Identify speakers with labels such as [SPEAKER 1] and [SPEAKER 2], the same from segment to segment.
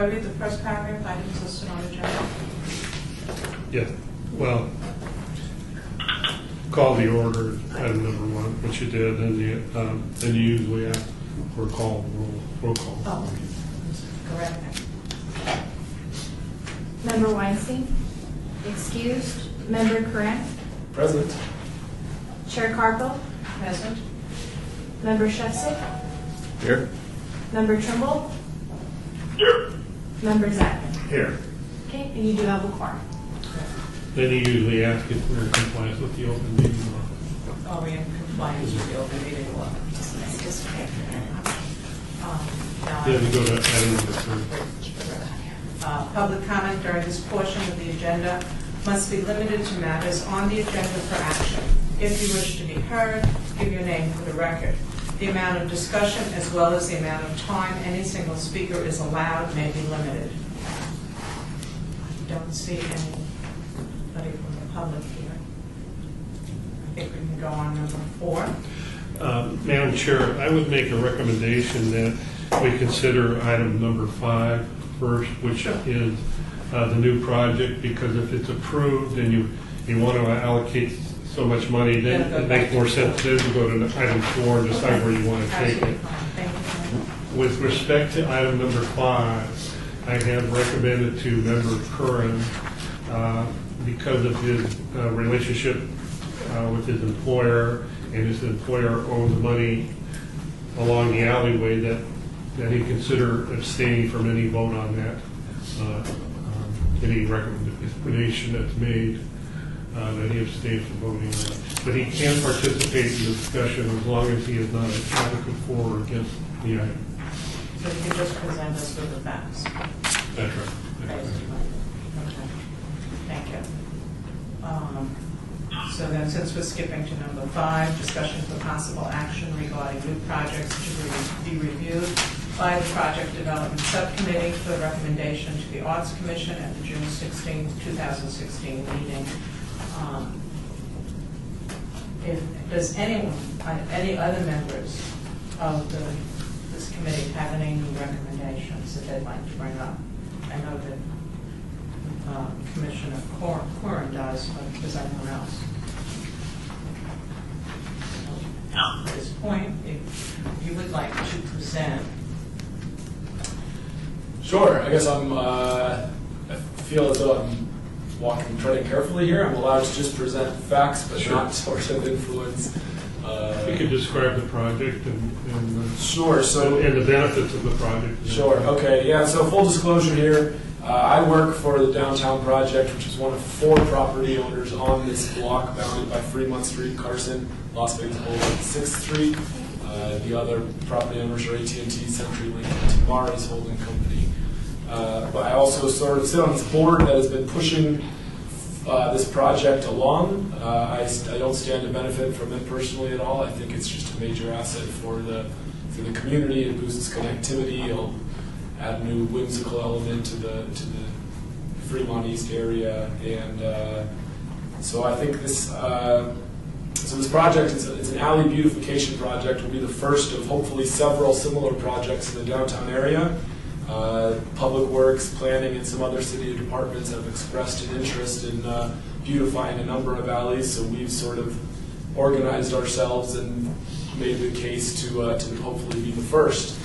[SPEAKER 1] I read the first paragraph, items listed on the agenda?
[SPEAKER 2] Yeah, well, call the order item number 1, which you did, and then you usually ask for a roll call.
[SPEAKER 1] Oh, correct.
[SPEAKER 3] Member Weinstein? Excused. Member Coran?
[SPEAKER 4] Present.
[SPEAKER 3] Chair Carpo?
[SPEAKER 1] Present.
[SPEAKER 3] Member Shefsick?
[SPEAKER 4] Here.
[SPEAKER 3] Member Trimble?
[SPEAKER 4] Here.
[SPEAKER 3] Member Zachman?
[SPEAKER 4] Here.
[SPEAKER 3] Okay, and you do have a quorum.
[SPEAKER 2] Then you usually ask if we're in compliance with the open meeting law.
[SPEAKER 1] Are we in compliance with the open meeting law? Now
[SPEAKER 2] Then we go to item number 3.
[SPEAKER 1] Public comment during this portion of the agenda must be limited to matters on the agenda for action. If you wish to be heard, give your name for the record. The amount of discussion as well as the amount of time any single speaker is allowed may be limited. I don't see anybody from the public here. I think we can go on number 4.
[SPEAKER 2] Madam Chair, I would make a recommendation that we consider item number 5 first, which is the new project, because if it's approved and you want to allocate so much money, then it makes more sense then to go to item 4 and decide where you want to take it. With respect to item number 5, I have recommended to Member Curran, because of his relationship with his employer, and his employer owes money along the alleyway, that he consider abstaining from any vote on that, any recommendation that's made, that he abstain from voting on it. But he can participate in the discussion as long as he is not an advocate for or against the item.
[SPEAKER 1] So you can just present us with the facts.
[SPEAKER 2] That's right.
[SPEAKER 1] Okay. Thank you. So then, since we're skipping to number 5, discussion for possible action regarding new projects to be reviewed by the Project Development Subcommittee for recommendation to the Arts Commission at the June 16, 2016 meeting. Does anyone, any other members of this committee have any new recommendations that they'd like to bring up? I know that Commissioner Coran does, but does anyone else? At this point, if you would like to present.
[SPEAKER 4] Sure. I guess I feel as though I'm treading carefully here. I'm allowed to just present facts, but not source of influence.
[SPEAKER 2] You could describe the project and
[SPEAKER 4] sure. So
[SPEAKER 2] and the benefits of the project.
[SPEAKER 4] Sure. Okay. Yeah. So full disclosure here, I work for the Downtown Project, which is one of 4 property owners on this block bounded by Fremont Street, Carson, Las Vegas Boulevard, 6th Street. The other property owners are AT&T, CenturyLink, and Tamara's holding company. But I also sort of sit on this board that has been pushing this project along. I don't stand to benefit from it personally at all. I think it's just a major asset for the community. It boosts connectivity. It'll add a new whimsical element to the Fremont East area, and so I think this. So this project it's an alley beautification project. Will be the first of hopefully several similar projects in the downtown area. Public Works, Planning, and some other city departments have expressed an interest in beautifying a number of alleys, so we've sort of organized ourselves and made the case to hopefully be the first.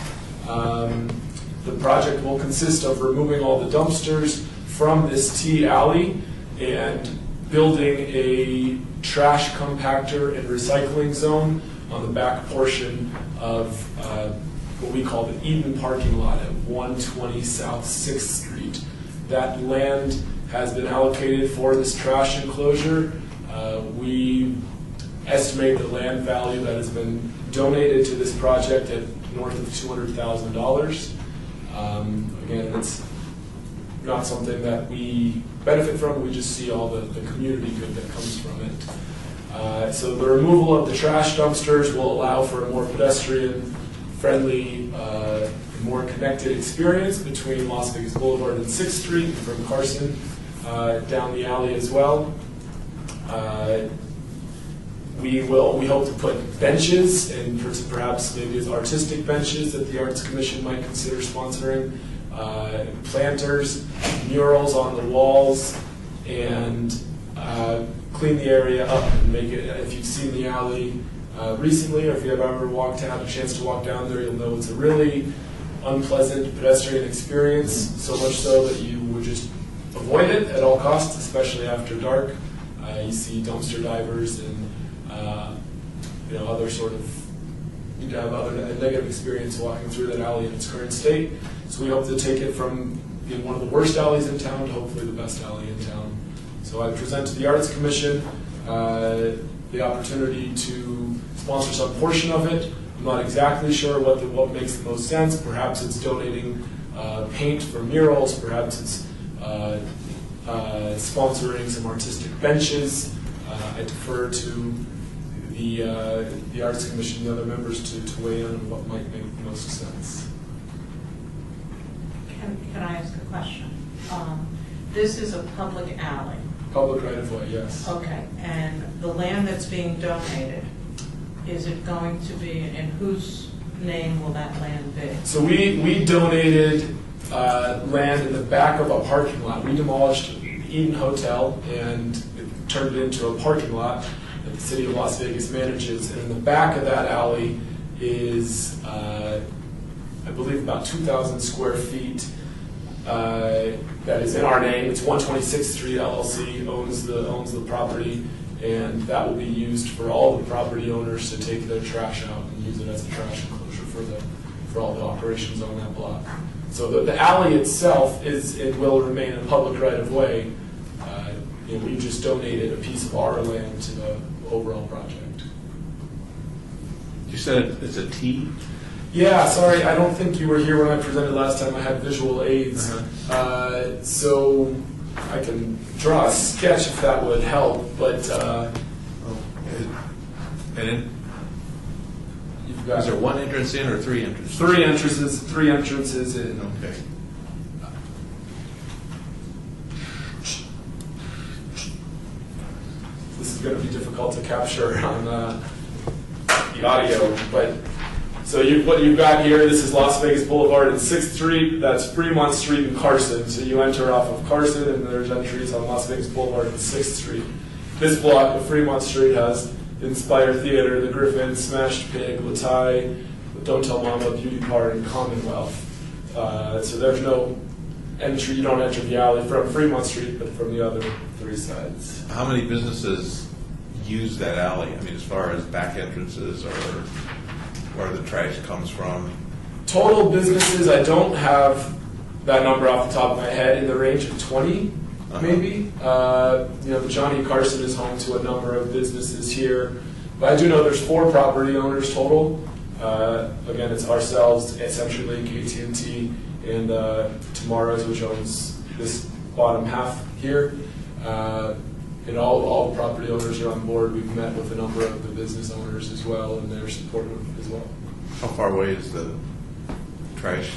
[SPEAKER 4] The project will consist of removing all the dumpsters from this T alley and building a trash compactor and recycling zone on the back portion of what we call the Eden parking lot at 120 South 6th Street. That land has been allocated for this trash enclosure. We estimate the land value that has been donated to this project at north of $200,000. Again, it's not something that we benefit from. We just see all the community good that comes from it. So the removal of the trash dumpsters will allow for a more pedestrian-friendly, more connected experience between Las Vegas Boulevard and 6th Street, and from Carson down the alley as well. We hope to put benches, and perhaps maybe as artistic benches that the Arts Commission might consider sponsoring planters, murals on the walls, and clean the area up and make it. If you've seen the alley recently, or if you've ever had a chance to walk down there, you'll know it's a really unpleasant pedestrian experience, so much so that you would just avoid it at all costs, especially after dark. You see dumpster divers and other sort of, you have a negative experience walking through that alley in its current state. So we hope to take it from being one of the worst alleys in town to hopefully the best alley in town. So I present to the Arts Commission the opportunity to sponsor some portion of it. I'm not exactly sure what makes the most sense. Perhaps it's donating paint for murals. Perhaps it's sponsoring some artistic benches. I defer to the Arts Commission, the other members, to weigh in on what might make the most sense.
[SPEAKER 1] Can I ask a question? This is a public alley.
[SPEAKER 4] Public right of way, yes.
[SPEAKER 1] Okay, and the land that's being donated, is it going to be, in whose name will that land be?
[SPEAKER 4] So we donated land in the back of a parking lot. We demolished the Eden Hotel and turned it into a parking lot that the city of Las Vegas manages. And in the back of that alley is, I believe, about 2,000 square feet. That is in our name. It's 126th Street LLC owns the property, and that will be used for all the property owners to take their trash out and use it as a trash enclosure for all the operations on that block. So the alley itself will remain a public right of way. We just donated a piece of our land to the overall project.
[SPEAKER 5] You said it's a T?
[SPEAKER 4] Yeah, sorry, I don't think you were here when I presented last time. I had visual aids. So I can draw a sketch if that would help, but
[SPEAKER 5] And
[SPEAKER 4] you've got
[SPEAKER 5] is there one entrance in or three entrances?
[SPEAKER 4] three entrances in.
[SPEAKER 5] Okay.
[SPEAKER 4] This is going to be difficult to capture on the audio, but so what you've got here, this is Las Vegas Boulevard and 6th Street. That's Fremont Street and Carson. So you enter off of Carson, and there's entries on Las Vegas Boulevard and 6th Street. This block of Fremont Street has Inspire Theater, The Griffin, Smashed Pig, Latai, Don't Tell Mama, Beauty Part, and Commonwealth. So there's no entry. You don't enter the alley from Fremont Street, but from the other three sides.
[SPEAKER 5] How many businesses use that alley? I mean, as far as back entrances or where the trash comes from?
[SPEAKER 4] Total businesses, I don't have that number off the top of my head, in the range of 20, maybe. The Johnny Carson is home to a number of businesses here. But I do know there's 4 property owners total. Again, it's ourselves, essentially KT&T, and Tomorrow's, which owns this bottom half here. And all the property owners are on board. We've met with a number of the business owners as well, and they're supportive as well.
[SPEAKER 5] How far away is the trash?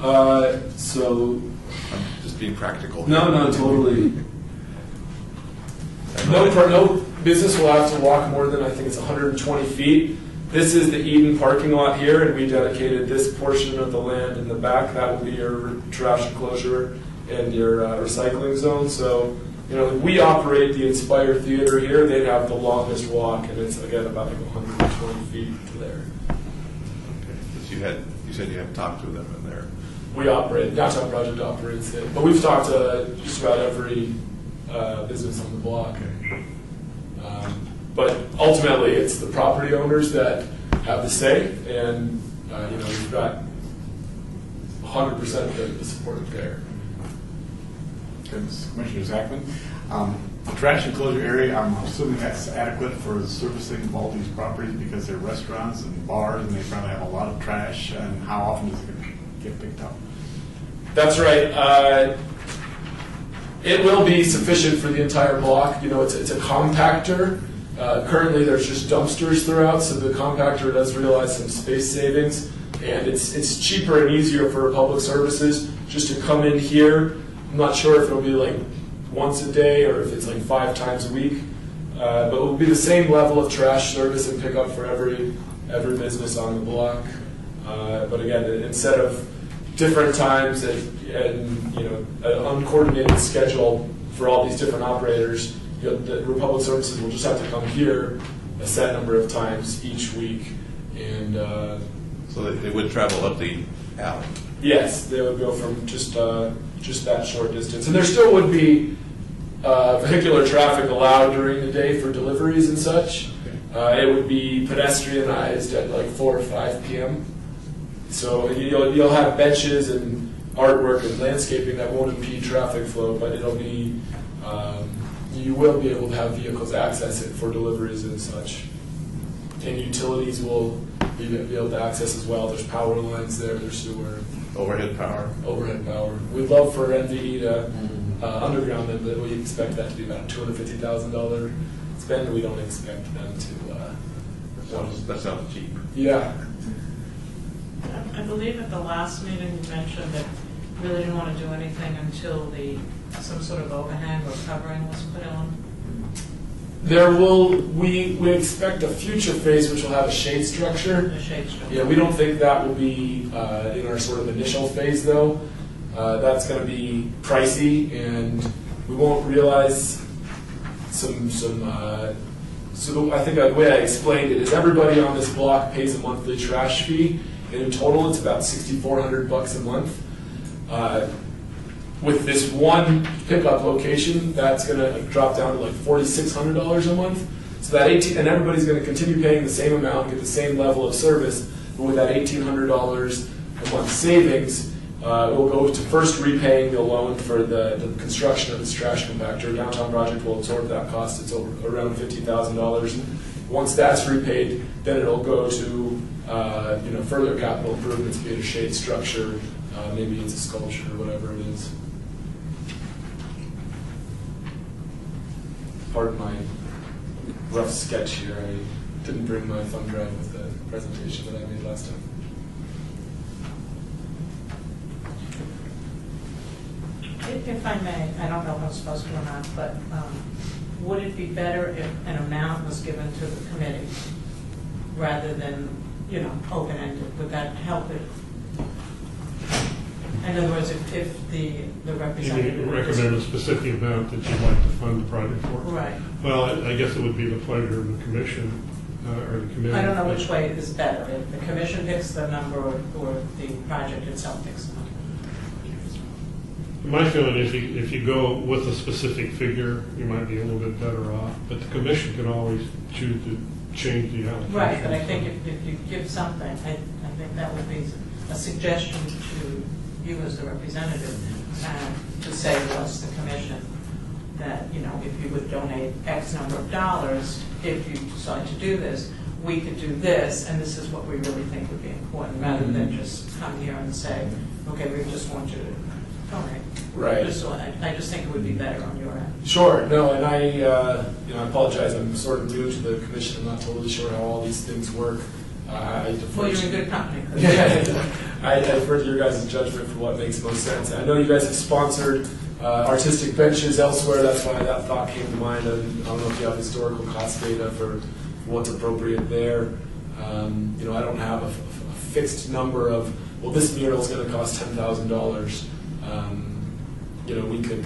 [SPEAKER 4] So
[SPEAKER 5] I'm just being practical.
[SPEAKER 4] No, totally. No business will have to walk more than, I think it's 120 feet. This is the Eden parking lot here, and we dedicated this portion of the land in the back. That will be your trash enclosure and your recycling zone. So, we operate the Inspire Theater here. They'd have the longest walk, and it's, again, about like 120 feet to there.
[SPEAKER 5] Okay. Because you said you have talked to them in there.
[SPEAKER 4] We operate, Downtown Project operates it, but we've talked to just about every business on the block.
[SPEAKER 5] Okay.
[SPEAKER 4] But ultimately, it's the property owners that have the say, and we've got 100% of the support there.
[SPEAKER 6] Commissioner Zachman. The trash enclosure area, I'm assuming that's adequate for the servicing of all these properties because they're restaurants and bars, and they probably have a lot of trash. And how often does it get picked up?
[SPEAKER 4] That's right. It will be sufficient for the entire block. It's a compactor. Currently, there's just dumpsters throughout, so the compactor does realize some space savings, and it's cheaper and easier for public services just to come in here. I'm not sure if it'll be like once a day or if it's like 5 times a week, but it will be the same level of trash service and pickup for every business on the block. But again, instead of different times at and an uncoordinated schedule for all these different operators, the Republic Services will just have to come here a set number of times each week, and
[SPEAKER 5] So they would travel up the alley.
[SPEAKER 4] yes, they would go from just that short distance, and there still would be vehicular traffic allowed during the day for deliveries and such. It would be pedestrianized at like 4 or 5 p.m. So you'll have benches and artwork and landscaping that won't impede traffic flow, but it'll be you will be able to have vehicles access it for deliveries and such. And utilities will be able to access as well. There's power lines there, there's sewer.
[SPEAKER 5] Overhead power.
[SPEAKER 4] Overhead power. We'd love for NVE to underground them, but we expect that to be about a $250,000 spend. We don't expect them to.
[SPEAKER 5] That sounds cheap.
[SPEAKER 4] Yeah.
[SPEAKER 1] I believe at the last meeting you mentioned that you really didn't want to do anything until some sort of overhang or covering was put on.
[SPEAKER 4] We expect a future phase which will have a shade structure.
[SPEAKER 1] The shade structure.
[SPEAKER 4] Yeah, we don't think that will be in our sort of initial phase though. That's going to be pricey, and we won't realize some. So I think the way I explained it is everybody on this block pays a monthly trash fee, and in total it's about $6,400 a month. With this one pickup location, that's going to drop down to like $4,600 a month. So that and everybody's going to continue paying the same amount, get the same level of service, but with that $1,800 a month savings, we'll go to first repaying the loan for the construction of this trash compactor. Downtown project will absorb that cost. It's around $50,000. Once that's repaid, then it'll go to further capital improvements, be it a shade structure, maybe it's a sculpture, whatever it is. Pardon my rough sketch here. I didn't bring my thumb drive with the presentation that I made last time.
[SPEAKER 1] If I may, I don't know if I'm supposed to or not, but would it be better if an amount was given to the committee rather than, open-ended? Would that help it? In other words, if the
[SPEAKER 2] You
[SPEAKER 1] representative...
[SPEAKER 2] recommend a specific amount that you'd like to fund the project for?
[SPEAKER 1] Right.
[SPEAKER 2] Well, I guess it would be the pleasure of the commission or the committee.
[SPEAKER 1] I don't know which way is better, if the commission picks the number or the project itself picks the number.
[SPEAKER 2] My feeling is if you go with a specific figure, you might be a little bit better off, but the commission can always choose to change the allocation.
[SPEAKER 1] Right, but I think if you give something, I think that would be a suggestion to you as the representative to say to us, the commission, that, if you would donate X number of dollars, if you decide to do this, we could do this, and this is what we really think would be important, rather than just come here and say, okay, we just want you to donate.
[SPEAKER 4] Right.
[SPEAKER 1] I just think it would be better on your end.
[SPEAKER 4] Sure. No, and I apologize. I'm sort of new to the commission. I'm not totally sure how all these things work. I defer
[SPEAKER 1] Well, you're
[SPEAKER 4] to-
[SPEAKER 1] in good company.
[SPEAKER 4] I defer to your guys' judgment for what makes most sense. I know you guys have sponsored artistic benches elsewhere. That's why that thought came to mind. And I don't know if you have historical cost data for what's appropriate there. I don't have a fixed number of, well, this mural is going to cost $10,000. We could,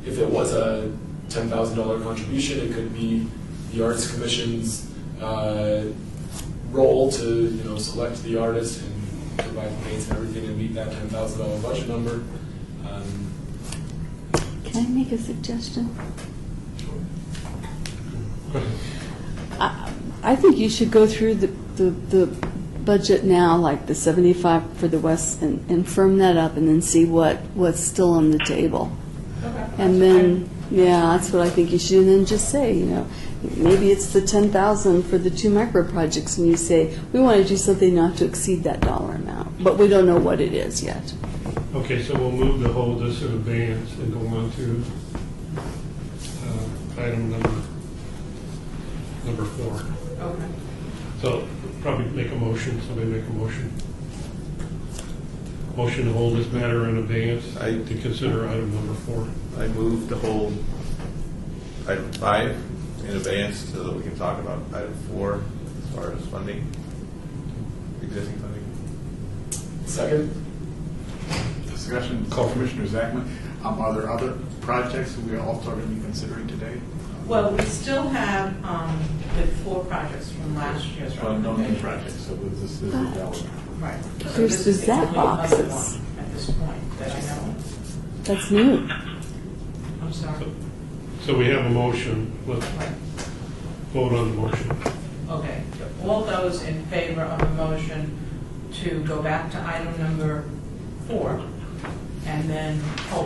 [SPEAKER 4] if it was a $10,000 contribution, it could be the Arts Commission's role to, select the artist and provide the paints and everything and meet that $10,000 budget number.
[SPEAKER 7] Can I make a suggestion? I think you should go through the budget now, like the 75 for the West, and firm that up, and then see what's still on the table.
[SPEAKER 1] Okay.
[SPEAKER 7] And then, that's what I think you should. And then just say, maybe it's the 10,000 for the 2 micro projects, and you say we want to do something not to exceed that dollar amount, but we don't know what it is yet.
[SPEAKER 2] Okay, so we'll move to hold this in advance and go on to item number 4.
[SPEAKER 1] Okay.
[SPEAKER 2] So probably make a motion, somebody make a motion. Motion to hold this matter in advance to consider item number 4.
[SPEAKER 5] I move to hold item 5 in advance so that we can talk about item 4 as far as funding, existing funding.
[SPEAKER 4] Second?
[SPEAKER 6] discussion, Commissioner Zachman, are there other projects that we are also going to be considering today?
[SPEAKER 1] Well, we still have the 4 projects from last year's
[SPEAKER 6] No new
[SPEAKER 1] recommendation.
[SPEAKER 6] projects, so this is valid.
[SPEAKER 1] Right. So
[SPEAKER 7] There's
[SPEAKER 1] this
[SPEAKER 7] the
[SPEAKER 1] is the
[SPEAKER 7] Zap
[SPEAKER 1] only other
[SPEAKER 7] boxes.
[SPEAKER 1] one at this point that I know of.
[SPEAKER 7] That's new.
[SPEAKER 1] I'm sorry.
[SPEAKER 2] So we have a motion. Let's
[SPEAKER 1] Right.
[SPEAKER 2] vote on the motion.
[SPEAKER 1] Okay. All those in favor of a motion to go back to item number 4, and then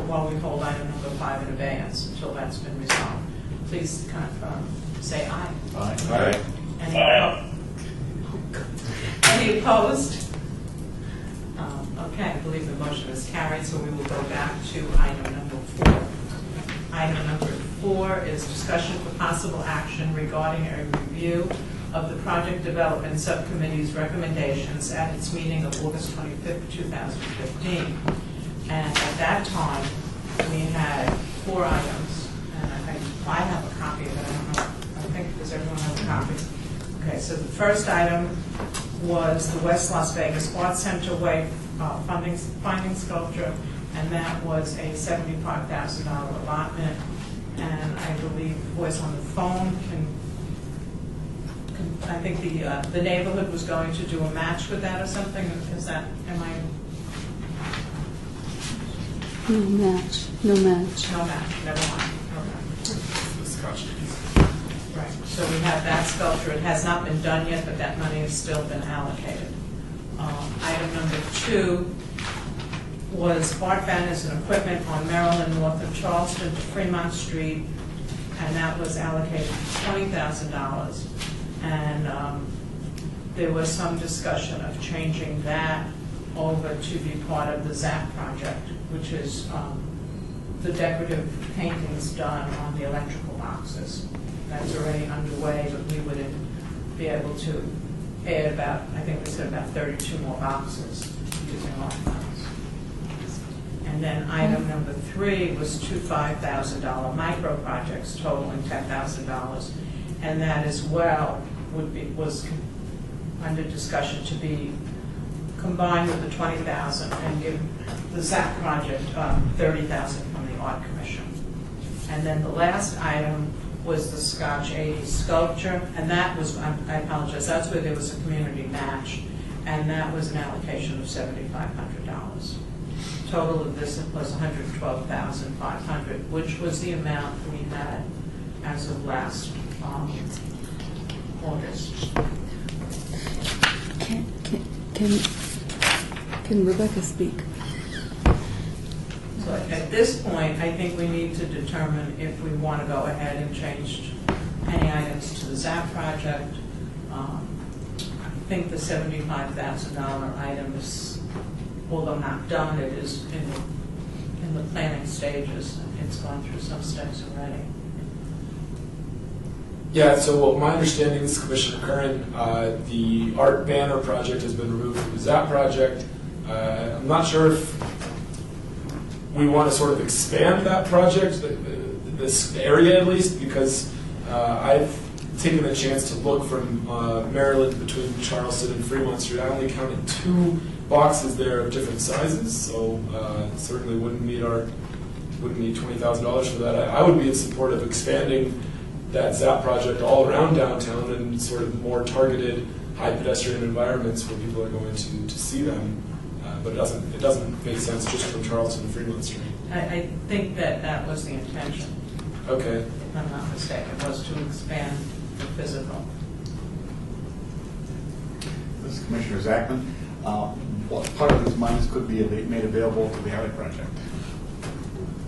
[SPEAKER 1] while we hold item number 5 in abeyance until that's been resolved, please say aye.
[SPEAKER 6] Aye.
[SPEAKER 1] Any opposed? Okay, I believe the motion is carried, so we will go back to item number 4. Item number 4 is discussion for possible action regarding a review of the Project Development Subcommittee's recommendations at its meeting of August 25th, 2015. And at that time, we had 4 items, and I have a copy of it, I don't know, I think, does everyone have a copy? Okay, so the first item was the West Las Vegas Arts Center Way finding sculpture, and that was a $75,000 allotment. And I believe the voice on the phone I think the neighborhood was going to do a match with that or something. Is that, am I?
[SPEAKER 7] No match. No match.
[SPEAKER 1] No match, never mind. Okay.
[SPEAKER 4] The Scotch piece.
[SPEAKER 1] Right, so we have that sculpture. It has not been done yet, but that money has still been allocated. Item number 2 was art banners and equipment on Maryland north of Charleston to Fremont Street, and that was allocated $20,000. And there was some discussion of changing that over to be part of the ZAP project, which is the decorative paintings done on the electrical boxes. That's already underway, but we would be able to add about, I think we said about 32 more boxes using our funds. And then item number 3 was 2 $5,000 micro projects totaling $10,000, and that as well was under discussion to be combined with the $20,000 and give the ZAP project $30,000 from the Art Commission. And then the last item was the Scotch 80 sculpture, and that was, I apologize, that's where there was a community match, and that was an allocation of $7,500. Total of this was $112,500, which was the amount we had as of last August.
[SPEAKER 7] Can Rebecca speak?
[SPEAKER 1] So at this point, I think we need to determine if we want to go ahead and change any items to the ZAP project. I think the $75,000 item is, although not done, it is in the planning stages. It's gone through some steps already.
[SPEAKER 4] Yeah, so my understanding is, Commissioner Curran, the art banner project has been removed from the ZAP project. I'm not sure if we want to sort of expand that project, this area at least, because I've taken the chance to look from Maryland between Charleston and Fremont Street. I only counted 2 boxes there of different sizes, so certainly wouldn't need $20,000 for that. I would be in support of expanding that ZAP project all around downtown and sort of more targeted high pedestrian environments where people are going to see them. But it doesn't make sense just from Charleston to Fremont Street.
[SPEAKER 1] I think that was the intention,
[SPEAKER 4] Okay.
[SPEAKER 1] if I'm not mistaken, was to expand the physical.
[SPEAKER 6] This is Commissioner Zachman. What part of these monies could be made available to the alley project?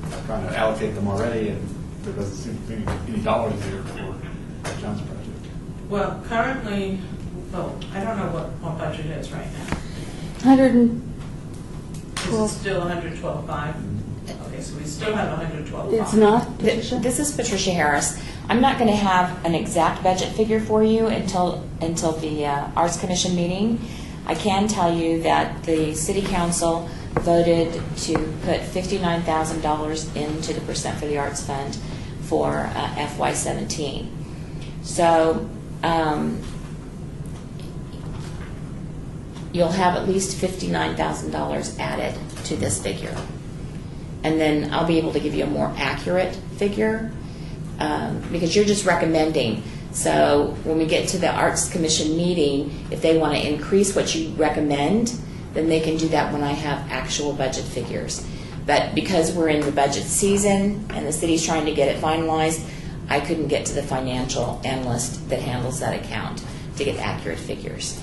[SPEAKER 6] I'm trying to allocate them already, and there doesn't seem to be any dollars there for John's project.
[SPEAKER 1] Well, currently, I don't know what budget is right now.
[SPEAKER 7] 112.
[SPEAKER 1] Is it still 112.5? Okay, so we still have 112.5.
[SPEAKER 7] It's not, Patricia?
[SPEAKER 8] This is Patricia Harris. I'm not going to have an exact budget figure for you until the Arts Commission meeting. I can tell you that the City Council voted to put $59,000 into the Percent for the Arts Fund for FY17. you'll have at least $59,000 added to this figure. And then I'll be able to give you a more accurate figure because you're just recommending. So when we get to the Arts Commission meeting, if they want to increase what you recommend, then they can do that when I have actual budget figures. But because we're in the budget season and the city's trying to get it finalized, I couldn't get to the financial analyst that handles that account to get accurate figures.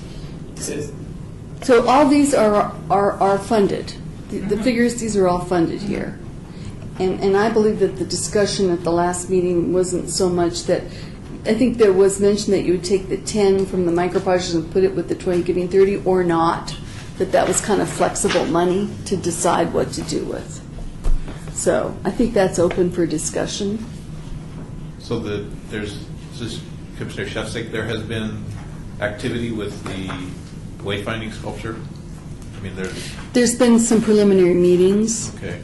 [SPEAKER 7] So all these are funded. The figures, these are all funded here. And I believe that the discussion at the last meeting wasn't so much that, I think there was mention that you would take the 10 from the micro projects and put it with the 20, giving 30 or not, that was kind of flexible money to decide what to do with. So I think that's open for discussion.
[SPEAKER 5] So there's this, Commissioner Shefsik, there has been activity with the wayfinding sculpture? I mean,
[SPEAKER 7] There's been some preliminary meetings.
[SPEAKER 5] Okay.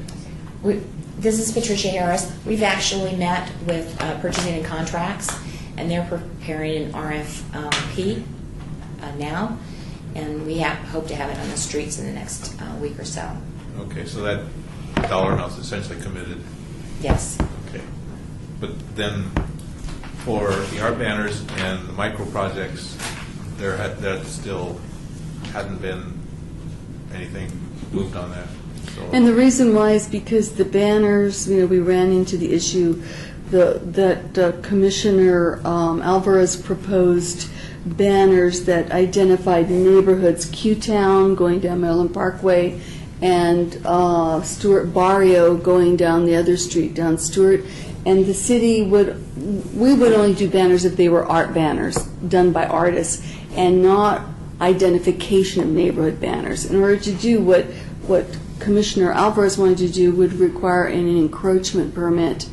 [SPEAKER 8] This is Patricia Harris. We've actually met with purchasing and contracts, and they're preparing an RFP now, and we hope to have it on the streets in the next week or so.
[SPEAKER 5] Okay, so that dollar amount's essentially committed.
[SPEAKER 8] Yes.
[SPEAKER 5] Okay. But then for the art banners and the micro projects, that still hadn't been anything moved on that. So.
[SPEAKER 7] And the reason why is because the banners, we ran into the issue that Commissioner Alvarez proposed banners that identified neighborhoods, Q-Town going down Maryland Parkway, and Stewart Barrio going down the other street, down Stewart. And the city we would only do banners if they were art banners done by artists and not identification of neighborhood banners. In order to do what Commissioner Alvarez wanted to do would require an encroachment permit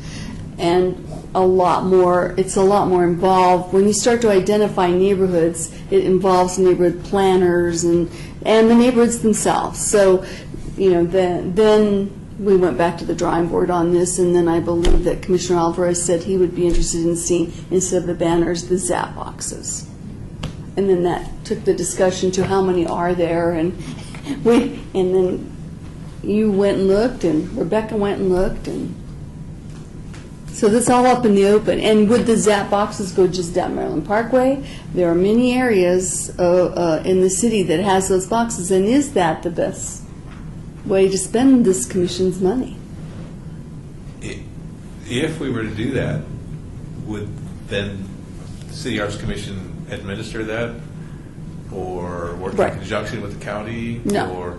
[SPEAKER 7] and it's a lot more involved. When you start to identify neighborhoods, it involves neighborhood planners and the neighborhoods themselves. So, then we went back to the drawing board on this, and then I believe that Commissioner Alvarez said he would be interested in seeing, instead of the banners, the zap boxes. And then that took the discussion to how many are there, and then you went and looked, and Rebecca went and looked, and so that's all up in the open. And would the zap boxes go just down Maryland Parkway? There are many areas in the city that has those boxes, and is that the best way to spend this commission's money?
[SPEAKER 5] If we were to do that, would then the City Arts Commission administer that, or work
[SPEAKER 7] Right.
[SPEAKER 5] in conjunction with the county?
[SPEAKER 7] No.
[SPEAKER 5] Or,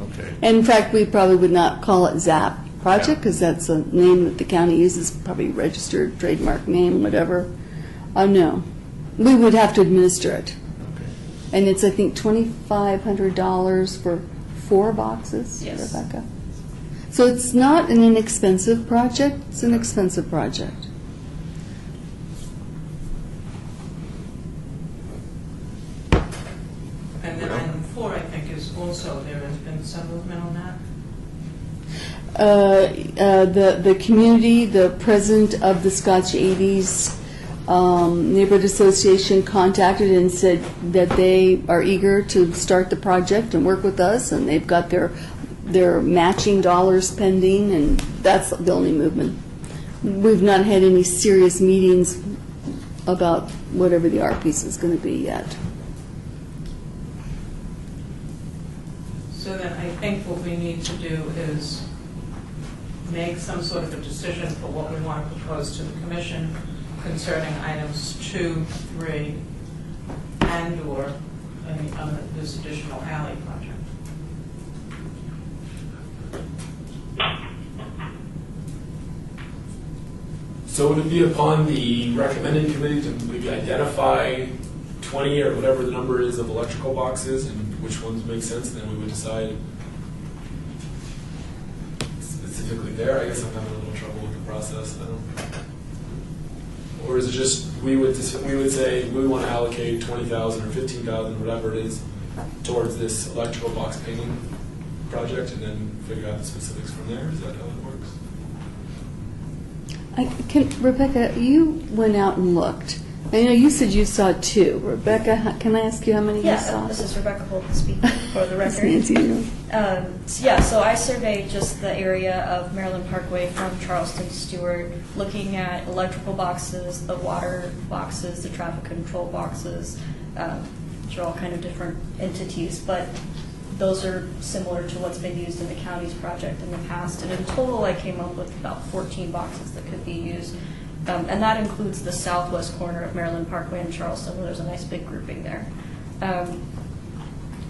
[SPEAKER 5] okay.
[SPEAKER 7] And in fact, we probably would not call it ZAP project because that's a name that the county uses, probably registered trademark name, whatever. No, we would have to administer it,
[SPEAKER 5] Okay.
[SPEAKER 7] and it's I think $2,500 for 4 boxes.
[SPEAKER 8] Yes.
[SPEAKER 7] Rebecca. So it's not an inexpensive project. It's an expensive project.
[SPEAKER 1] And then item 4, I think, is also, there has been some movement on that.
[SPEAKER 7] The community, the president of the Scotch 80s Neighborhood Association contacted and said that they are eager to start the project and work with us, and they've got their matching dollars pending, and that's the only movement. We've not had any serious meetings about whatever the art piece is going to be yet.
[SPEAKER 1] So then I think what we need to do is make some sort of a decision for what we want to propose to the commission concerning items 2, 3, and/or this additional alley project.
[SPEAKER 4] So would it be upon the recommending committee to maybe identify 20 or whatever the number is of electrical boxes and which ones make sense, and then we would decide specifically there? I guess I'm having a little trouble with the process. Or is it just we would say we want to allocate 20,000 or 15,000, whatever it is, towards this electrical box painting project, and then figure out the specifics from there? Is that how it works?
[SPEAKER 7] Rebecca, you went out and looked. I know you said you saw 2. Rebecca, can I ask you how many you saw?
[SPEAKER 9] Yeah, this is Rebecca Holden speaking for the
[SPEAKER 7] That's
[SPEAKER 9] record.
[SPEAKER 7] Nancy, you know.
[SPEAKER 9] So I surveyed just the area of Maryland Parkway from Charleston to Stewart, looking at electrical boxes, the water boxes, the traffic control boxes, which are all kind of different entities, but those are similar to what's been used in the county's project in the past. And in total, I came up with about 14 boxes that could be used. And that includes the southwest corner of Maryland Parkway in Charleston, where there's a nice big grouping there. And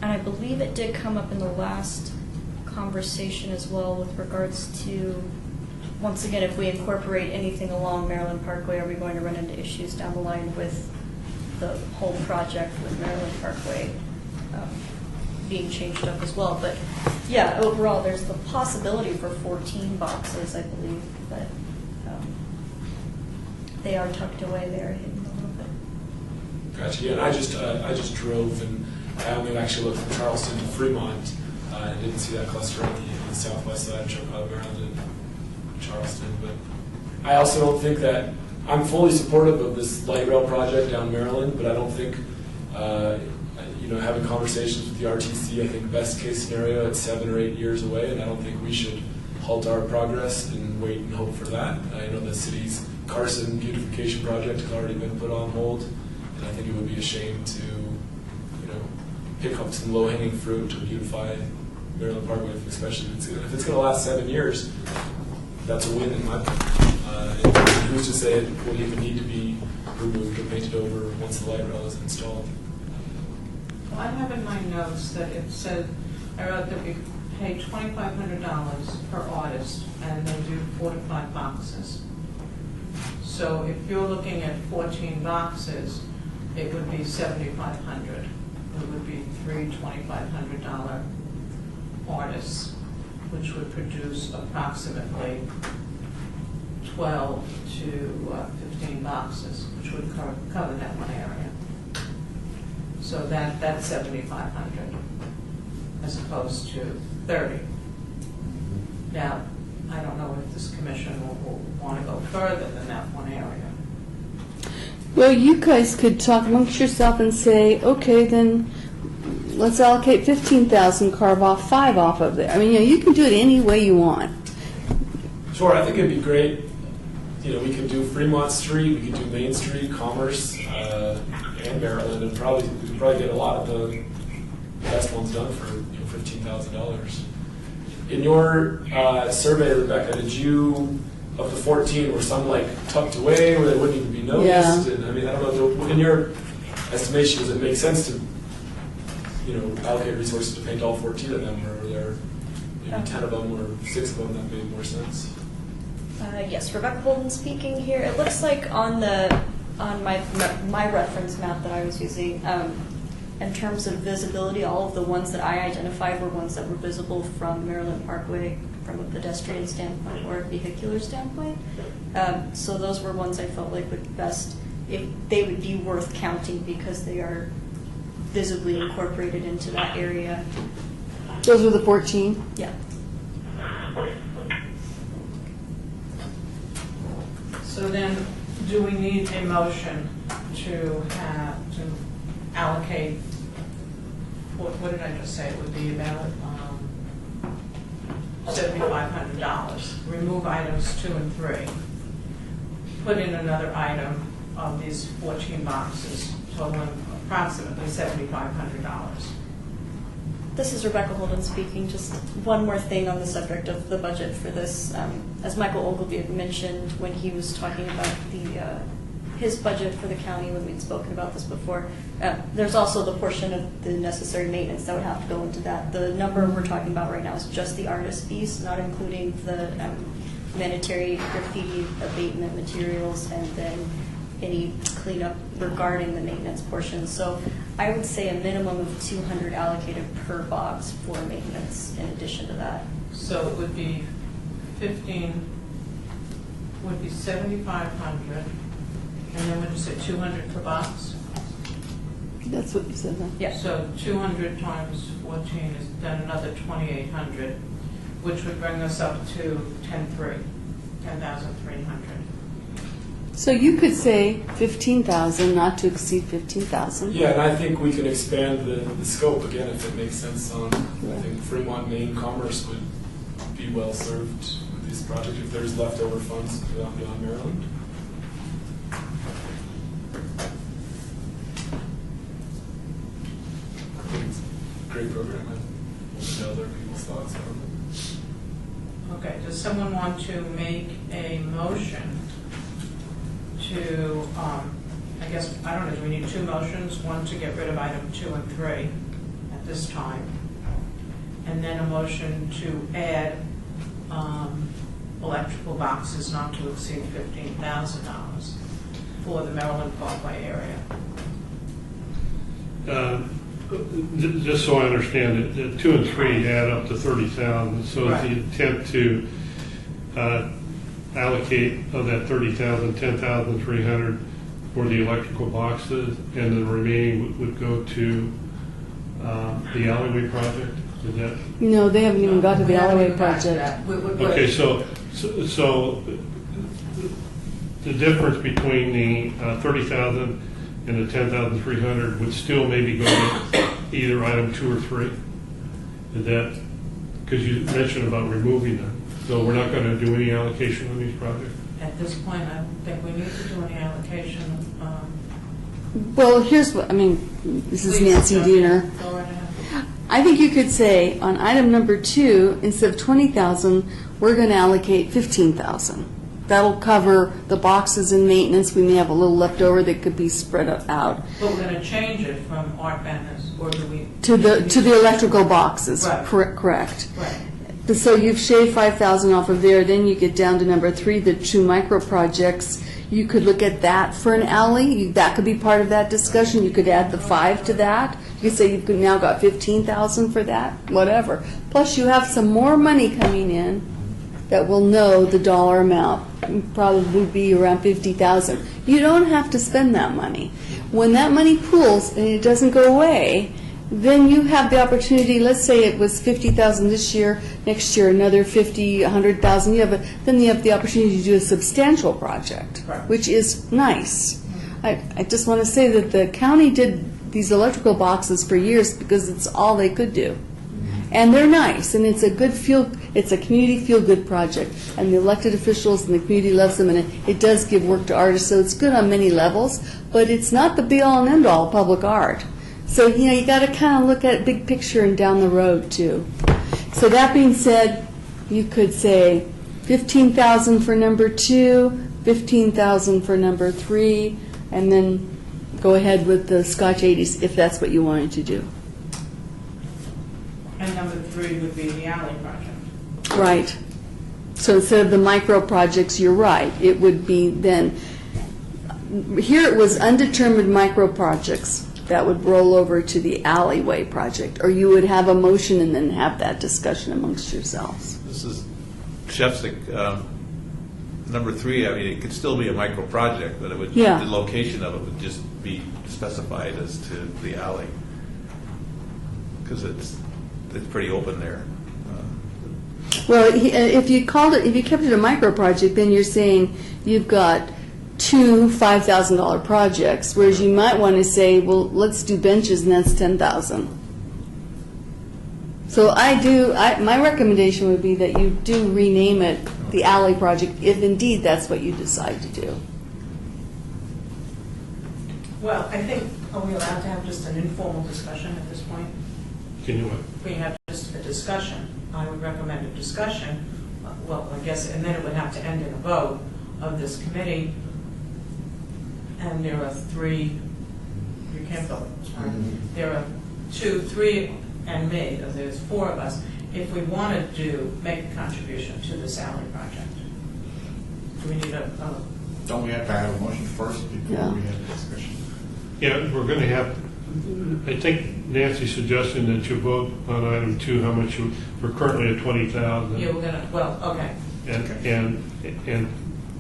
[SPEAKER 9] I believe it did come up in the last conversation as well with regards to, once again, if we incorporate anything along Maryland Parkway, are we going to run into issues down the line with the whole project with Maryland Parkway being changed up as well? But yeah, overall, there's the possibility for 14 boxes, I believe, but they are tucked away. They are hidden a little bit.
[SPEAKER 4] Gotcha. Yeah, and I just drove, and I only actually looked from Charleston to Fremont, and didn't see that cluster on the southwest side of Maryland and Charleston. But I also don't think that I'm fully supportive of this light rail project down Maryland, but I don't think, having conversations with the RTC, I think best case scenario, it's 7 or 8 years away, and I don't think we should halt our progress and wait and hope for that. I know the city's Carson beautification project has already been put on hold, and I think it would be a shame to, pick up some low-hanging fruit to beautify Maryland Parkway, especially if it's going to last 7 years. That's a win in my book. And who's to say it will even need to be removed or painted over once the light rail is installed?
[SPEAKER 1] Well, I have in my notes that it said, I wrote that we pay $2,500 per artist and they do 4 to 5 boxes. So if you're looking at 14 boxes, it would be $7,500. It would be 3 $2,500 artists, which would produce approximately 12 to 15 boxes, which would cover that one area. So that's 7,500 as opposed to 30. Now, I don't know if this commission will want to go further than that one area.
[SPEAKER 7] Well, you guys could talk amongst yourself and say, okay, then let's allocate 15,000, carve off 5 off of there. I mean, you can do it any way you want.
[SPEAKER 4] Sure, I think it'd be great. We could do Fremont Street, we could do Main Street, Commerce, and Maryland, and we could probably get a lot of the best ones done for $15,000. In your survey, Rebecca, did you, of the 14, were some tucked away where they wouldn't even be noticed?
[SPEAKER 7] Yeah.
[SPEAKER 4] And I mean, I don't know. In your estimation, does it make sense to allocate resources to paint all 14 of them, or are there maybe 10 of them or 6 of them that made more sense?
[SPEAKER 9] Yes, Rebecca Holden speaking here. It looks like on my reference map that I was using, in terms of visibility, all of the ones that I identified were ones that were visible from Maryland Parkway from a pedestrian standpoint or a vehicular standpoint. So those were ones I felt like would best, if they would be worth counting because they are visibly incorporated into that area.
[SPEAKER 7] Those were the 14?
[SPEAKER 9] Yeah.
[SPEAKER 1] So then, do we need a motion to allocate, what did I just say? It would be about $7,500. Remove items 2 and 3. Put in another item of these 14 boxes, totaling approximately $7,500.
[SPEAKER 9] This is Rebecca Holden speaking. Just one more thing on the subject of the budget for this. As Michael Ogilvie had mentioned when he was talking about his budget for the county when we'd spoken about this before, there's also the portion of the necessary maintenance that would have to go into that. The number we're talking about right now is just the artist piece, not including the mandatory graffiti abatement materials and then any cleanup regarding the maintenance portion. So I would say a minimum of 200 allocated per box for maintenance in addition to that.
[SPEAKER 1] So it would be 15, would be 7,500, and then would you say 200 per box?
[SPEAKER 7] That's what you said, huh?
[SPEAKER 9] Yeah.
[SPEAKER 1] So 200 times 14 is then another 2,800, which would bring us up to 10,300.
[SPEAKER 7] So you could say 15,000, not to exceed 15,000.
[SPEAKER 4] Yeah, and I think we can expand the scope again if it makes sense on, I think Fremont, Maine Commerce would be well served with this project if there's leftover funds beyond Maryland. I think it's a great program. I want to know other people's thoughts on it.
[SPEAKER 1] Okay, does someone want to make a motion to, I guess, I don't know, do we need two motions? One to get rid of item 2 and 3 at this time, and then a motion to add electrical boxes not to exceed $15,000 for the Maryland Parkway area.
[SPEAKER 2] Just so I understand it, 2 and 3 add up to 30,000. So
[SPEAKER 1] Right.
[SPEAKER 2] the intent to allocate of that 30,000, 10,300 for the electrical boxes, and the remaining would go to the alleyway project? Is that?
[SPEAKER 7] No, they haven't even got to the
[SPEAKER 1] We haven't
[SPEAKER 7] alleyway
[SPEAKER 1] even got to
[SPEAKER 7] project.
[SPEAKER 1] that.
[SPEAKER 2] Okay, so the difference between the 30,000 and the 10,300 would still maybe go to either item 2 or 3? Is that, because you mentioned about removing them, so we're not going to do any allocation on these projects?
[SPEAKER 1] At this point, I don't think we need to do any allocation.
[SPEAKER 7] Well, here's what, I mean, this is
[SPEAKER 1] Please,
[SPEAKER 7] Nancy
[SPEAKER 1] Judge.
[SPEAKER 7] Diener.
[SPEAKER 1] Go right ahead.
[SPEAKER 7] I think you could say on item number 2, instead of 20,000, we're going to allocate 15,000. That'll cover the boxes and maintenance. We may have a little left over that could be spread out
[SPEAKER 1] But we're going to change it from art banners, or do we?
[SPEAKER 7] to the electrical boxes.
[SPEAKER 1] Right.
[SPEAKER 7] Correct.
[SPEAKER 1] Right.
[SPEAKER 7] So you've shaved 5,000 off of there. Then you get down to number 3, the 2 micro projects. You could look at that for an alley. That could be part of that discussion. You could add the 5 to that. You could say you've now got 15,000 for that, whatever. Plus you have some more money coming in that will know the dollar amount. Probably be around 50,000. You don't have to spend that money. When that money pools and it doesn't go away, then you have the opportunity. Let's say it was 50,000 this year, next year another 50, 100,000. Then you have the opportunity to do a substantial project,
[SPEAKER 1] Right.
[SPEAKER 7] which is nice. I just want to say that the county did these electrical boxes for years because it's all they could do. And they're nice, and it's a community feel-good project, and the elected officials and the community loves them, and it does give work to artists, so it's good on many levels, but it's not the be-all and end-all of public art. So, you got to kind of look at big picture and down the road, too. So that being said, you could say 15,000 for number 2, 15,000 for number 3, and then go ahead with the Scotch 80s if that's what you wanted to do.
[SPEAKER 1] And number 3 would be the alley project.
[SPEAKER 7] Right. So instead of the micro projects, you're right. It would be then, here it was undetermined micro projects that would roll over to the alleyway project, or you would have a motion and then have that discussion amongst yourselves.
[SPEAKER 5] This is Shefsick, number 3. I mean, it could still be a micro project, but it would,
[SPEAKER 7] Yeah.
[SPEAKER 5] the location of it would just be specified as to the alley, because it's pretty open there.
[SPEAKER 7] Well, if you kept it a micro project, then you're saying you've got 2 $5,000 projects, whereas you might want to say, well, let's do benches, and that's 10,000. So my recommendation would be that you do rename it the alley project, if indeed that's what you decide to do.
[SPEAKER 1] Well, I think, are we allowed to have just an informal discussion at this point?
[SPEAKER 2] Can you what?
[SPEAKER 1] We have just a discussion. I would recommend a discussion, well, I guess, and then it would have to end in a vote of this committee. And there are 3, you can't vote. There are 2, 3, and me, so there's 4 of us. If we wanted to make a contribution to this alley project, do we need a
[SPEAKER 6] Don't we have to have a motion first before
[SPEAKER 7] Yeah.
[SPEAKER 6] we have a discussion?
[SPEAKER 2] Yeah, we're going to have, I think Nancy's suggesting that you vote on item 2, how much we're currently at 20,000.
[SPEAKER 1] yeah, we're gonna, well, okay.
[SPEAKER 2] And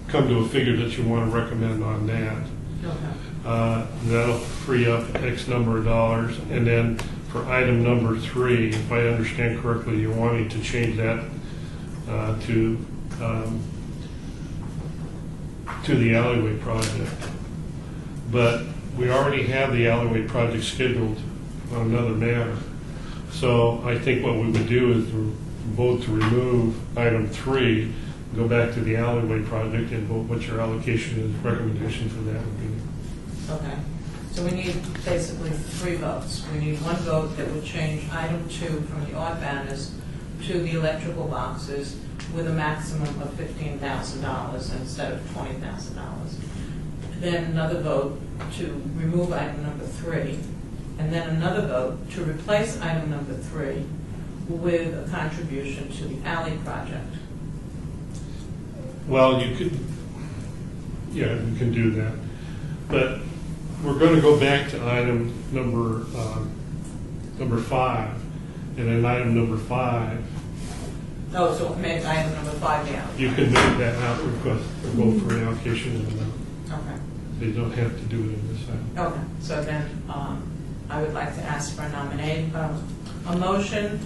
[SPEAKER 2] come to a figure that you want to recommend on that.
[SPEAKER 1] Okay.
[SPEAKER 2] That'll free up X number of dollars. And then for item number 3, if I understand correctly, you're wanting to change that to to the alleyway project. But we already have the alleyway project scheduled on another matter. So I think what we would do is vote to remove item 3, go back to the alleyway project and vote what your allocation is, recommendation for that would be.
[SPEAKER 1] Okay. So we need basically 3 votes. We need 1 vote that would change item 2 from the art banners to the electrical boxes with a maximum of $15,000 instead of $20,000. Then another vote to remove item number 3, and then another vote to replace item number 3 with a contribution to the alley project.
[SPEAKER 2] Well, you could, yeah, you can do that. But we're going to go back to item number 5, and then item number 5,
[SPEAKER 1] Oh, so make item number 5 now.
[SPEAKER 2] you can make that out request or vote for an allocation in amount.
[SPEAKER 1] Okay.
[SPEAKER 2] They don't have to do it in this item.
[SPEAKER 1] Okay, so then I would like to ask for a motion.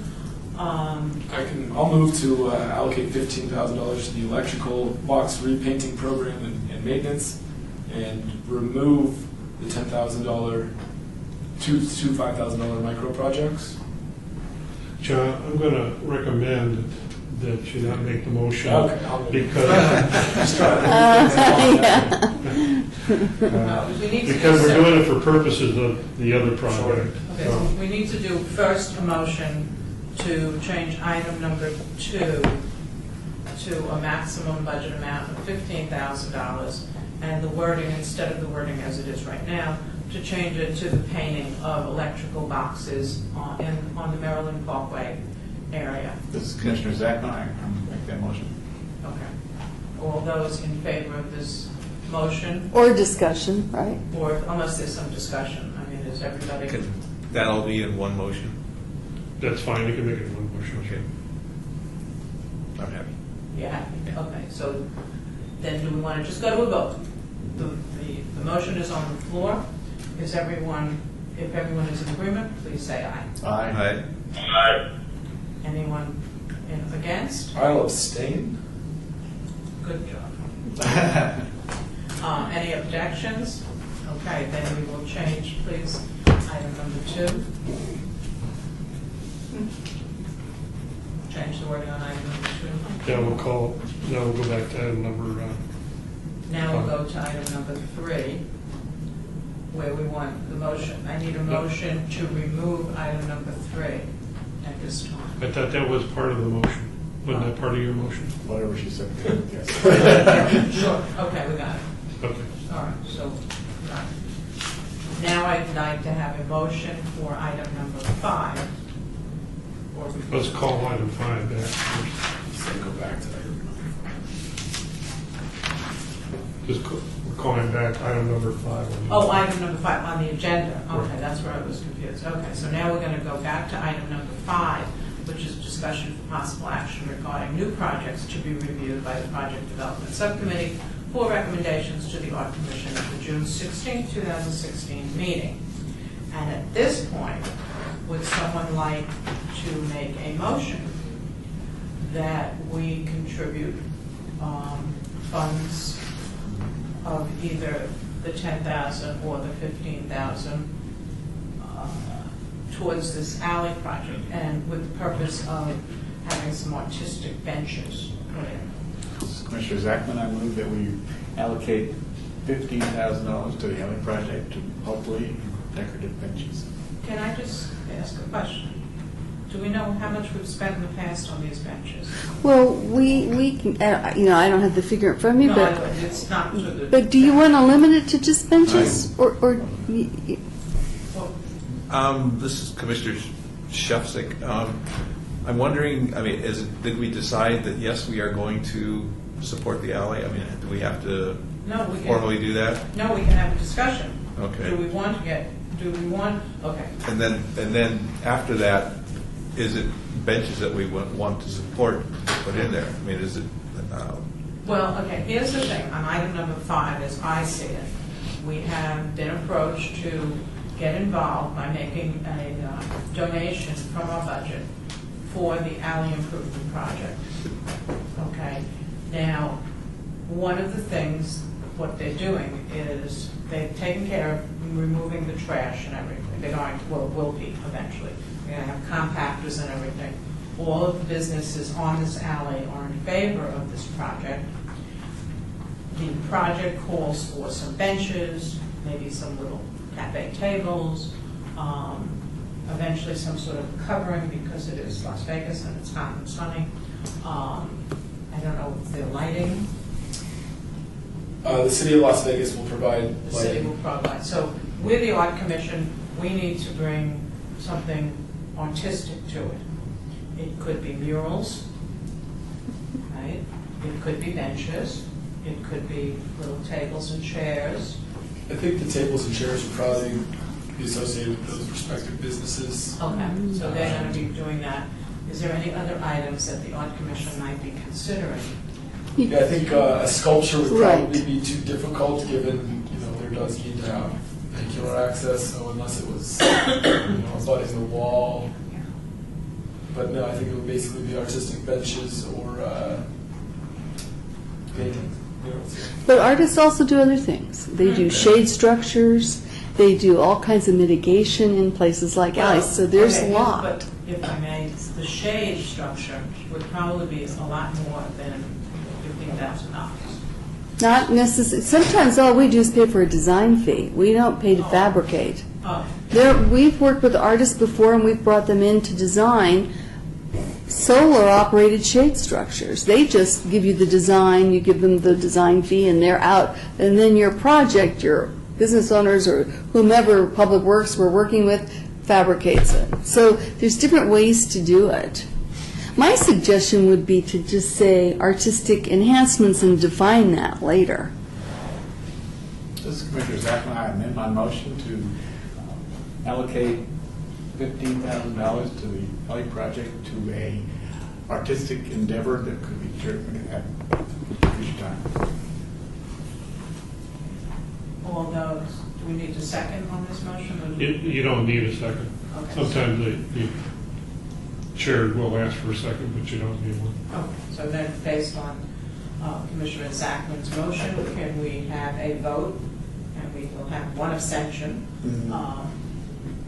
[SPEAKER 4] I'll move to allocate $15,000 to the electrical box repainting program and maintenance, and remove the $10,000 two $5,000 micro projects.
[SPEAKER 2] John, I'm going to recommend that you not make the motion.
[SPEAKER 4] Okay, I'll make it.
[SPEAKER 2] Because,
[SPEAKER 4] Just trying
[SPEAKER 1] We need to
[SPEAKER 2] because
[SPEAKER 1] do
[SPEAKER 2] we're
[SPEAKER 1] so.
[SPEAKER 2] doing it for purposes of the other project.
[SPEAKER 1] Okay, so we need to do first a motion to change item number 2 to a maximum budget amount of $15,000, and the wording, instead of the wording as it is right now, to change it to the painting of electrical boxes on the Maryland Parkway area.
[SPEAKER 6] This is Commissioner Zachman. I make that motion.
[SPEAKER 1] Okay. All those in favor of this motion,
[SPEAKER 7] Or discussion, right?
[SPEAKER 1] or unless there's some discussion? I mean, is everybody?
[SPEAKER 5] Could that all be in one motion?
[SPEAKER 2] That's fine, you can make it in one motion.
[SPEAKER 5] Okay. I'm happy.
[SPEAKER 1] Yeah, okay, so then do we want to just go to a vote? The motion is on the floor. Is everyone, if everyone is in agreement, please say aye.
[SPEAKER 6] Aye.
[SPEAKER 1] Anyone against?
[SPEAKER 4] I'll abstain.
[SPEAKER 1] Good job. Any objections? Okay, then we will change, please, item number 2. Change the wording on item number 2.
[SPEAKER 2] Now we'll go back to item number,
[SPEAKER 1] Now we'll go to item number 3, where we want the motion. I need a motion to remove item number 3 at this time.
[SPEAKER 2] I thought that was part of the motion. Wasn't that part of your motion?
[SPEAKER 6] Whatever she said. Yes.
[SPEAKER 1] Sure, okay, we got it.
[SPEAKER 2] Okay.
[SPEAKER 1] All right, so now I'd like to have a motion for item number 5. Or
[SPEAKER 2] Let's call item 5 back first.
[SPEAKER 4] So go back to
[SPEAKER 2] We're calling back item number 5.
[SPEAKER 1] Oh, item number 5 on the agenda. Okay,
[SPEAKER 2] Right.
[SPEAKER 1] that's where I was confused. Okay, so now we're going to go back to item number 5, which is discussion for possible action regarding new projects to be reviewed by the Project Development Subcommittee for recommendations to the Art Commission at the June 16, 2016 meeting. And at this point, would someone like to make a motion that we contribute funds of either the $10,000 or the $15,000 towards this alley project, and with the purpose of having some artistic benches put in?
[SPEAKER 6] This is Commissioner Zachman. I move that we allocate $15,000 to the alley project to hopefully decorative benches.
[SPEAKER 1] Can I just ask a question? Do we know how much we've spent in the past on these benches?
[SPEAKER 7] Well, we can, I don't have the figure in front of me,
[SPEAKER 1] No,
[SPEAKER 7] but,
[SPEAKER 1] it's not to the...
[SPEAKER 7] but do you want to limit it to just benches? Or
[SPEAKER 1] Well,
[SPEAKER 5] This is Commissioner Shefzik. I'm wondering, I mean, did we decide that, yes, we are going to support the alley? I mean, do we have to
[SPEAKER 1] no, we can...
[SPEAKER 5] formally do that?
[SPEAKER 1] No, we can have a discussion.
[SPEAKER 5] Okay.
[SPEAKER 1] Do we want, okay.
[SPEAKER 5] And then after that, is it benches that we want to support put in there? I mean, is it?
[SPEAKER 1] Well, okay, here's the thing, on item number 5, as I see it, we have been approached to get involved by making a donation from our budget for the alley improvement project. Okay, now, one of the things what they're doing is they've taken care of removing the trash and everything. They're going to, well, it will be eventually. They're going to have compactors and everything. All of the businesses on this alley are in favor of this project. The project calls for some benches, maybe some little cafe tables, eventually some sort of covering because it is Las Vegas and it's hot and sunny. I don't know if they're lighting.
[SPEAKER 4] The city of Las Vegas will provide
[SPEAKER 1] The city
[SPEAKER 4] lighting.
[SPEAKER 1] will provide. So we're the art commission, we need to bring something artistic to it. It could be murals, right? It could be benches. It could be little tables and chairs.
[SPEAKER 4] I think the tables and chairs would probably be associated with those respective businesses.
[SPEAKER 1] Okay, so they're going to be doing that. Is there any other items that the art commission might be considering?
[SPEAKER 4] Yeah, I think a sculpture would
[SPEAKER 7] Right.
[SPEAKER 4] probably be too difficult, given, there does need to have vehicular access, so unless it was, abutting the wall. But no, I think it would basically be artistic benches or painting.
[SPEAKER 7] But artists also do other things. They do shade structures, they do all kinds of mitigation in places like alleys, so there's a
[SPEAKER 1] Okay,
[SPEAKER 7] lot.
[SPEAKER 1] But if I may, the shade structure would probably be a lot more than $15,000.
[SPEAKER 7] Not necessarily, sometimes all we do is pay for a design fee. We don't pay to fabricate.
[SPEAKER 1] Oh,
[SPEAKER 7] We've worked with artists before and we've brought them in to design solar-operated shade structures. They just give you the design, you give them the design fee, and they're out. And then your project, your business owners or whomever Public Works we're working with fabricates it. So there's different ways to do it. My suggestion would be to just say artistic enhancements and define that later.
[SPEAKER 6] This is Commissioner Zachman. I amend my motion to allocate $15,000 to the alley project to a artistic endeavor that could be driven at future time.
[SPEAKER 1] all those, do we need a second on this motion? Or do we-
[SPEAKER 2] You don't need a second.
[SPEAKER 1] Okay.
[SPEAKER 2] Sometimes the chair will ask for a second, but you don't need one.
[SPEAKER 1] Okay, so then based on Commissioner Zachman's motion, can we have a vote? And we will have one abstention.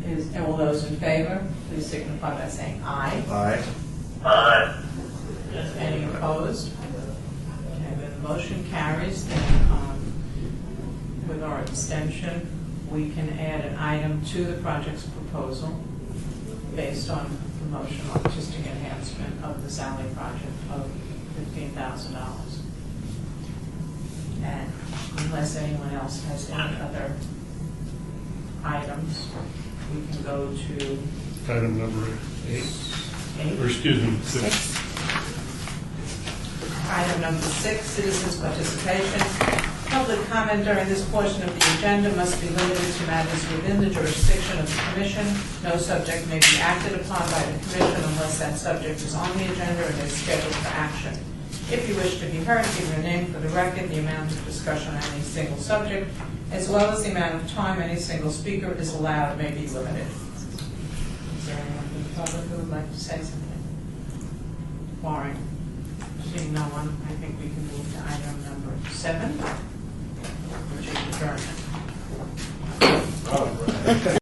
[SPEAKER 1] Is all those in favor, please signify by saying aye.
[SPEAKER 6] Aye.
[SPEAKER 1] Any opposed? Okay, then the motion carries. Then with our abstention, we can add an item to the project's proposal based on the motion artistic enhancement of the Sally project of $15,000. And unless anyone else has any other items, we can go to
[SPEAKER 2] Item number 8,
[SPEAKER 1] 8.
[SPEAKER 2] or excuse me, 6.
[SPEAKER 1] Item number 6, citizens' participation. Public comment during this portion of the agenda must be limited to matters within the jurisdiction of the commission. No subject may be acted upon by the commission unless that subject is on the agenda and is scheduled for action. If you wish to be heard, give your name for the record, the amount of discussion on any single subject, as well as the amount of time any single speaker is allowed may be limited. Is there anyone from the public who would like to say something? Warren? Seeing no one, I think we can move to item number 7, which is adjournment.
[SPEAKER 4] Oh, right.